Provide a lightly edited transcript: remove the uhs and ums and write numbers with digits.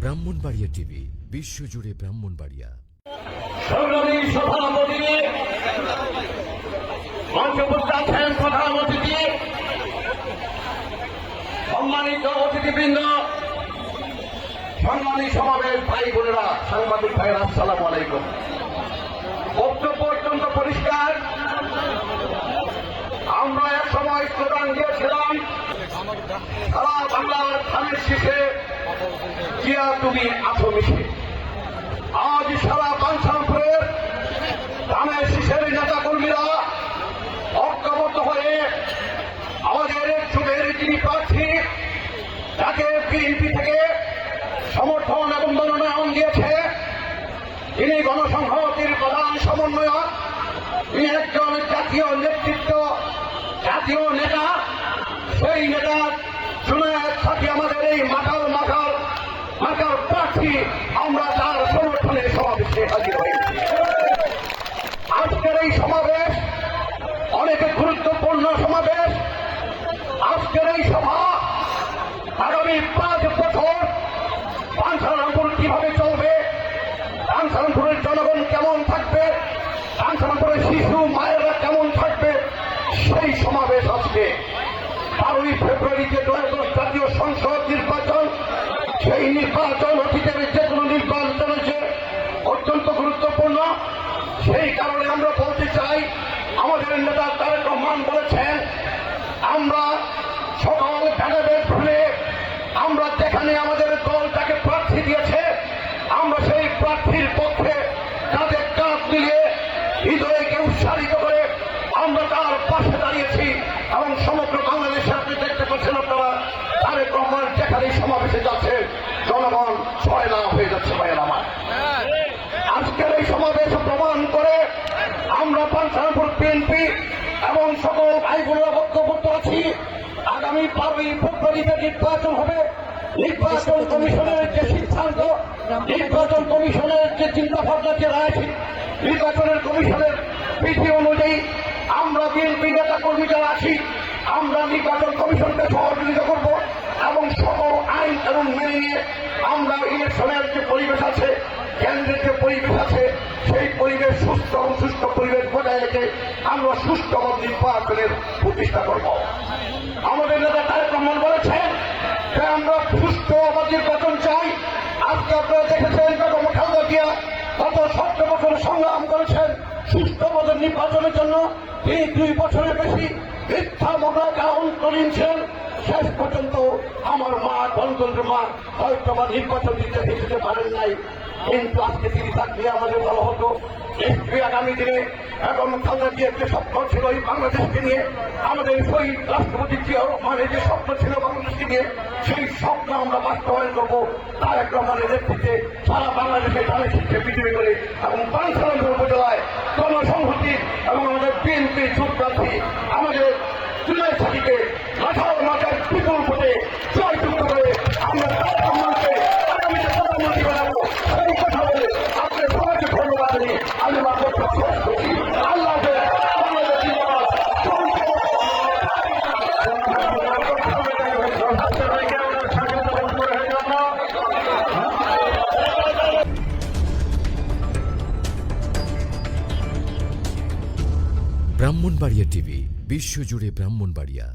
Brahmanbaria TV, বিশ্বজুড়ে ব্রাহ্মণবাড়িয়া। সংগ্রামী সভাপতি, মঞ্চে উপস্থিত আছেন প্রধান অতিথি, সম্মানিত অতিথিবৃন্দ, সংগ্রামী সমাবেশ ভাই বোনেরা, সাংবাদিক ভাইয়েরা, আসসালামু আলাইকুম। বক্তব্য অত্যন্ত পরিষ্কার। আমরা এক সময় স্লোগান দিয়েছিলাম, সারা বাংলার ধানের শীষে জিয়া তুমি আছো মিশে। আজ সারা বাঞ্ছারামপুরের ধানের শীষের নেতা কর্মীরা ঐক্যবদ্ধ হয়ে আমাদের যুগের যিনি প্রার্থী, তাকে বিএনপি থেকে সমর্থন এবং মনোনয়ন দিয়েছে। তিনি গণসংহতির প্রধান সমন্বয়ক, তিনি একজন জাতীয় নেতৃত্ব, জাতীয় নেতা। সেই নেতা জুনায়েদ সাথী আমাদের এই মাকাল প্রার্থী, আমরা তার সমর্থনে সমাবেশে হাজির হয়েছি। আজকের এই সমাবেশ অনেক গুরুত্বপূর্ণ সমাবেশ। আজকের এই সভা আগামী 5 বছর বাঞ্ছারামপুর কিভাবে চলবে, বাঞ্ছারামপুরের জনগণ কেমন থাকবে, বাঞ্ছারামপুরের শিশু মায়েরা কেমন থাকবে, সেই সমাবেশ আজকে 12ই ফেব্রুয়ারিতে 2010 জাতীয় সংসদ নির্বাচন। সেই নির্বাচন অতীতের যে কোনো নির্বাচনের চেয়ে অত্যন্ত গুরুত্বপূর্ণ। সেই কারণে আমরা বলতে চাই, আমাদের নেতা তারেক রহমান বলেছেন, আমরা সকল ভেদাভেদ ভুলে আমরা যেখানে আমাদের দল তাকে প্রার্থী দিয়েছে, আমরা সেই প্রার্থীর পক্ষে কাঁধে কাঁধ মিলিয়ে হৃদয়কে উৎসাহিত করে আমরা তার পাশে দাঁড়িয়েছি। এবং সমগ্র বাংলাদেশে আপনি দেখতে পাচ্ছেন, আপনারা তারেক রহমান যেখানে সমাবেশে যাচ্ছে, জনগণ ছয়লা হয়ে যাচ্ছে। ভাইয়ের আমার, আজকের এই সমাবেশ প্রমাণ করে আমরা বাঞ্ছারামপুর বিএনপি এবং সকল ভাই বোনেরা বক্তব্য আছি। আগামী 12ই ফেব্রুয়ারিতে নির্বাচন হবে। নির্বাচন কমিশনের যে সিদ্ধান্ত, নির্বাচন কমিশনের যে চিন্তা ভাবনা, যে রায়, নির্বাচনের কমিশনের বিধি অনুযায়ী আমরা বিএনপি নেতা কর্মী যারা আছি, আমরা নির্বাচন কমিশনকে সহযোগিতা করব এবং সকল আইন কানুন মেনে নিয়ে আমরা ইলেকশনের যে পরিবেশ আছে, কেন্দ্রের যে পরিবেশ আছে, সেই পরিবেশ সুস্থ এবং সুস্থ পরিবেশ বজায় রেখে আমরা সুস্থ নির্বাচনের প্রতিষ্ঠা করব। আমাদের নেতা তারেক রহমান বলেছেন যে আমরা সুস্থ নির্বাচন চাই। আজকে আপনারা দেখেছেন, বেগম খালেদা জিয়া গত 17 বছর সংগ্রাম করেছেন সুস্থ নির্বাচনের জন্য। তিনি 2 বছরের বেশি মিথ্যা মোকাবেলা অন্তরীণ ছিলেন। শেষ পর্যন্ত আমার মা, গণতন্ত্রের মা হয়তো বা নির্বাচন দিতে পারেন নাই, কিন্তু আজকে তিনি থাকলে আমাদের ভালো হতো। আগামী দিনে এবং খালেদা জিয়ার যে স্বপ্ন ছিল এই বাংলাদেশকে নিয়ে, আমাদের শহীদ রাষ্ট্রপতি জিয়া রহমানের যে স্বপ্ন ছিল বাংলাদেশকে নিয়ে, সেই স্বপ্ন আমরা বাস্তবায়ন করবো তারেক রহমানের নেতৃত্বে সারা বাংলাদেশে ধানের শীষে বিজয়ী করে এবং বাঞ্ছারামপুর উপজেলায় জনসংহতি এবং আমাদের বিএনপি জোট প্রার্থী আমাদের জুনায়েদ সাথীকে মাথার বিপুল ভোটে জয়যুক্ত করে আমরা তারেক রহমানকে আগামীতে প্রধানমন্ত্রী বানাবো। সেই কথা বলে আপনাদের সবাইকে ধন্যবাদ জানিয়ে আমি আমার বক্তব্য শেষ করছি। আল্লাহ হাফেজ। ব্রাহ্মণবাড়িয়া টিভি, বিশ্বজুড়ে ব্রাহ্মণবাড়িয়া।